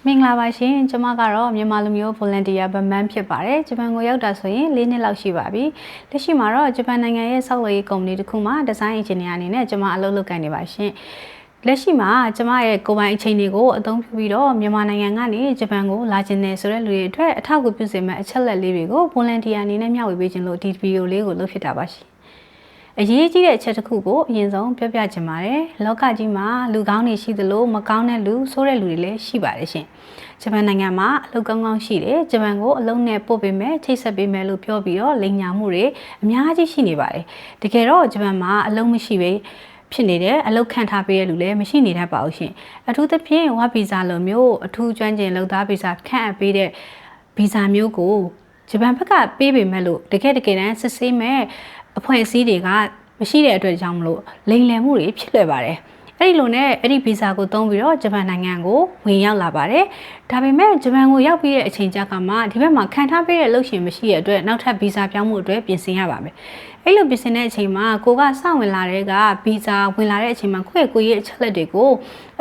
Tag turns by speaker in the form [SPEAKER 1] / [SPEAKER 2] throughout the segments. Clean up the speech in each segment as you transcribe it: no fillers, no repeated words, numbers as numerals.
[SPEAKER 1] မင်္ဂလာပါရှင်ကျွန်မကတော့မြန်မာလူမျိုး volunteer ဗမန်းဖြစ်ပါတယ်ဂျပန်ကိုရောက်တာဆိုရင်၄နှစ်လောက်ရှိပါပြီလက်ရှိမှာတော့ဂျပန်နိုင်ငံရဲ့ဆောက်လုပ်ရေးကုမ္ပဏီတစ်ခုမှာဒီဇိုင်းအင်ဂျင်နီယာအနေနဲ့ကျွန်မအလုပ်လုပ်ကိုင်နေပါရှင်လက်ရှိမှာကျွန်မရဲ့ကိုယ်ပိုင်အချိန်တွေကိုအသုံးပြုပြီးတော့မြန်မာနိုင်ငံကနေဂျပန်ကိုလာကျင်နေဆိုတဲ့လူတွေအတွက်အထောက်အကူပြုစေမယ့်အချက်လက်လေးတွေကို volunteer အနေနဲ့မျှဝေပေးခြင်းလို့ဒီဗီဒီယိုလေးကိုလုပ်ဖြစ်တာပါရှင်အရေးကြီးတဲ့အချက်တစ်ခုကိုအရင်ဆုံးပြောပြချင်ပါတယ်လောကကြီးမှာလူကောင်းတွေရှိသလိုမကောင်းတဲ့လူဆိုးတဲ့လူတွေလည်းရှိပါတယ်ရှင်ဂျပန်နိုင်ငံမှာအလုပ်ကောင်းကောင်းရှိတယ်ဂျပန်ကိုအလုပ်နဲ့ပို့ပေးမယ်ချိတ်ဆက်ပေးမယ်လို့ပြောပြီးတော့လိမ်ညာမှုတွေအများကြီးရှိနေပါတယ်တကယ်တော့ဂျပန်မှာအလုပ်မရှိပဲဖြစ်နေတယ်အလုပ်ခံထားပေးရလူလည်းမရှိနေတတ်ပါဘူးရှင်အထူးသဖြင့်ဝါဗီဇာလိုမျိုးအထူးကျွမ်းကျင်လုပ်သားဗီဇာခန့်အပ်ပေးတဲ့ဗီဇာမျိုးကိုဂျပန်ဘက်ကပေးပေမဲ့လို့တကယ်တမ်းစစ်ဆေးမဲ့အဖွဲ့အစည်းတွေကမရှိတဲ့အတွက်ကြောင့်မလို့လိမ်လည်မှုတွေဖြစ်လွယ်ပါတယ်အဲ့ဒီလိုနဲ့အဲ့ဒီဗီဇာကိုသုံးပြီးတော့ဂျပန်နိုင်ငံကိုဝင်ရောက်လာပါတယ်ဒါပေမဲ့ဂျပန်ကိုရောက်ပြီးတဲ့အချိန်ကြာကမှဒီဘက်မှာခံထားပေးတဲ့လုပ်ရှင်မရှိတဲ့အတွက်နောက်ထပ်ဗီဇာပြောင်းမှုအတွက်ပြင်ဆင်ရပါမယ်အဲ့လိုပြင်ဆင်တဲ့အချိန်မှာကိုကစဝင်လာတဲ့ကဗီဇာဝင်လာတဲ့အချိန်မှာကိုယ့်ရဲ့အချက်လက်တွေကို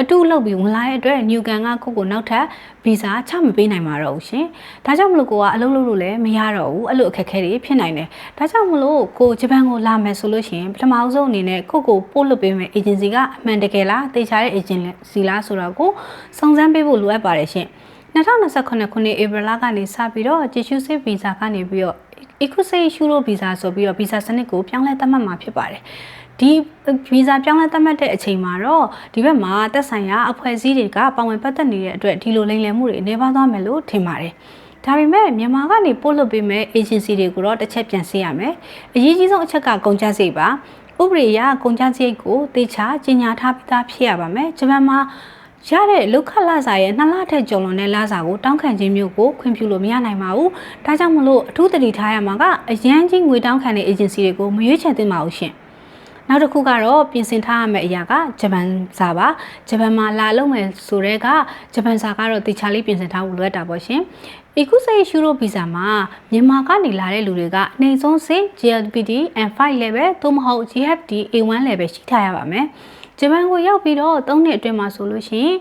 [SPEAKER 1] အတူလုပ်ပြီးဝင်လာတဲ့အတွက်နျူကန်ကကိုနောက်ထပ်ဗီဇာချမပေးနိုင်မှာတော့ဘူးရှင်ဒါကြောင့်မလို့ကိုကအလုပ်လုပ်လို့လည်းမရတော့ဘူးအဲ့လိုအခက်အခဲတွေဖြစ်နိုင်တယ်ဒါကြောင့်မလို့ကိုဂျပန်ကိုလာမယ်ဆိုလို့ရှိရင်ပထမဆုံးအနေနဲ့ကိုပို့လုပ်ပေးမယ် agency ကအမှန်တကယ်လားတေချာတဲ့ agency လားဆိုတော့ကိုစုံစမ်းပေးဖို့လိုအပ်ပါတယ်ရှင်2029ခုနှစ်ဧပြီလကနေစပြီးတော့ဂျေရှုစစ်ဗီဇာကနေပြီးတော့ Ikusei Shuro visa ဆိုပြီးတော့ဗီဇာစနစ်ကိုပြောင်းလဲသတ်မှတ်မှာဖြစ်ပါတယ်ဒီဗီဇာပြောင်းလဲသတ်မှတ်တဲ့အချိန်မှာတော့ဒီဘက်မှာသက်ဆိုင်ရာအဖွဲ့အစည်းတွေကပါဝင်ပတ်သက်နေတဲ့အတွက်ဒီလိုလိမ်လည်မှုတွေနေပါသွားမယ်လို့ထင်ပါတယ်ဒါပေမဲ့မြန်မာကနေပို့လုပ်ပေးမဲ့ agency တွေကိုတော့တစ်ချက်ပြန်ဆေးရမယ်အရေးကြီးဆုံးအချက်ကကုန်ကျစရိတ်ပါဥပဒေအရကုန်ကျစရိတ်ကိုတေချာကြီးညာထားပြီးသားဖြစ်ရပါမယ်ဂျပန်မှာရတဲ့လုခလစာရဲ့2လထက်ကျော်လွန်တဲ့လစာကိုတောင်းခံခြင်းမျိုးကိုခွင့်ပြုလို့မရနိုင်ပါဘူး။ဒါကြောင့်မလို့အထူးတတိထားရမှာကအရန်ကြီးငွေတောင်းခံတဲ့ agency တွေကိုမရွေးချယ်သင့်ပါဘူးရှင်။နောက်တစ်ခုကတော့ပြင်ဆင်ထားရမယ့်အရာကဂျပန်စာပါ။ဂျပန်မှာလာလုပ်မယ်ဆိုတဲ့ကဂျပန်စာကတော့တေချာလေးပြင်ဆင်ထားဖို့လိုအပ်တာပေါ့ရှင်။ Ikusei Shuro visa မှာမြန်မာကနေလာတဲ့လူတွေကအနည်းဆုံးစစ် GLPD N5 level သို့မဟုတ် GFD A1 level ရှိထားရပါမယ်။ဂျပန်ကိုရောက်ပြီးတော့3နှစ်အတွင်းမှာဆိုလို့ရှိရင်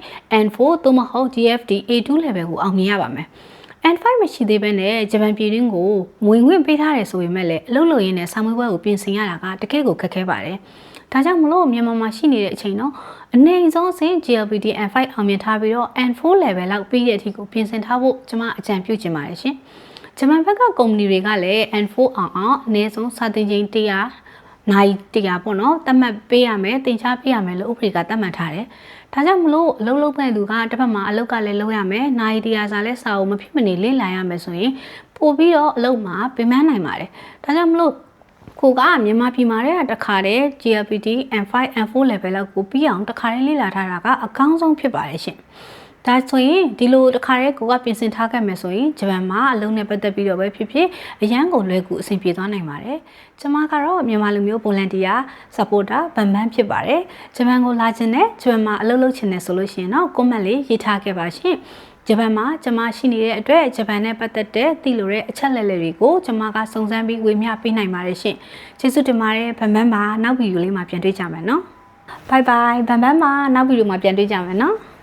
[SPEAKER 1] N4 သို့မဟုတ် GFD A2 level ကိုအောင်မြင်ရပါမယ်။ N5 မရှိသေးဘဲနဲ့ဂျပန်ပြည်တွင်းကိုဝင်ခွင့်ပေးထားတယ်ဆိုပေမဲ့လည်းအလုပ်လုပ်ရင်းနဲ့စာမွေးပွဲကိုပြင်ဆင်ရတာကတကယ့်ကိုခက်ခဲပါတယ်။ဒါကြောင့်မလို့မြန်မာမှာရှိနေတဲ့အချိန်တော့အနည်းဆုံးစဉ် GLPD N5 အောင်မြင်ထားပြီးတော့ N4 level လောက်ပြီးတဲ့အထိကိုပြင်ဆင်ထားဖို့ကျွန်မအကြံပြုချင်ပါတယ်ရှင်။ဂျပန်ဘက်ကကုမ္ပဏီတွေကလည်း N4 အောင်အနည်းဆုံးစာသင်ချိန်100နိုင်တရားပေါ့နော်တတ်မှတ်ပေးရမယ်တင် जा ပေးရမယ်လို့ဥပဒေကတတ်မှတ်ထားတယ်။ဒါကြောင့်မလို့အလုပ်လုပ်တဲ့လူကတစ်ဖက်မှာအလုပ်ကလည်းလုပ်ရမယ်။နိုင်တရားစာလည်းစာအုပ်မဖြစ်မနေလေ့လာရမယ်ဆိုရင်ပို့ပြီးတော့အလုပ်မှာပြင်ပန်းနိုင်ပါတယ်။ဒါကြောင့်မလို့ကိုကမြန်မာပြည်မှာတခါတည်း GLPD N5 N4 level လောက်ကိုပြီးအောင်တခါတည်းလေ့လာထားတာကအကောင်းဆုံးဖြစ်ပါတယ်ရှင်။ဒါဆိုရင်ဒီလိုတခါတည်းကိုကပြင်ဆင်ထားခဲ့မယ်ဆိုရင်ဂျပန်မှာအလုံးနဲ့ပတ်သက်ပြီးတော့ပဲဖြစ်ဖြစ်အရန်ကိုလွယ်ကူအဆင်ပြေသွားနိုင်ပါတယ်။ကျွန်မကတော့မြန်မာလူမျိုး volunteer supporter ဗန်ဖြစ်ပါတယ်။ဂျပန်ကိုလာခြင်းနဲ့ဂျပန်မှာအလုပ်လုပ်ချင်တယ်ဆိုလို့ရှိရင်တော့ comment လေးရေးထားခဲ့ပါရှင်။ဂျပန်မှာကျွန်မရှိနေတဲ့အတွက်ဂျပန်နဲ့ပတ်သက်တဲ့သိလို့တဲ့အချက်လက်တွေကိုကျွန်မကစုံစမ်းပြီးဝေမျှပေးနိုင်ပါတယ်ရှင်။ကျေးဇူးတင်ပါတယ်ဗန်မှာနောက်ဗီဒီယိုလေးမှာပြန်တွေ့ကြမယ်နော်။ Bye bye ဗန်မှာနောက်ဗီဒီယိုမှာပြန်တွေ့ကြမယ်နော်။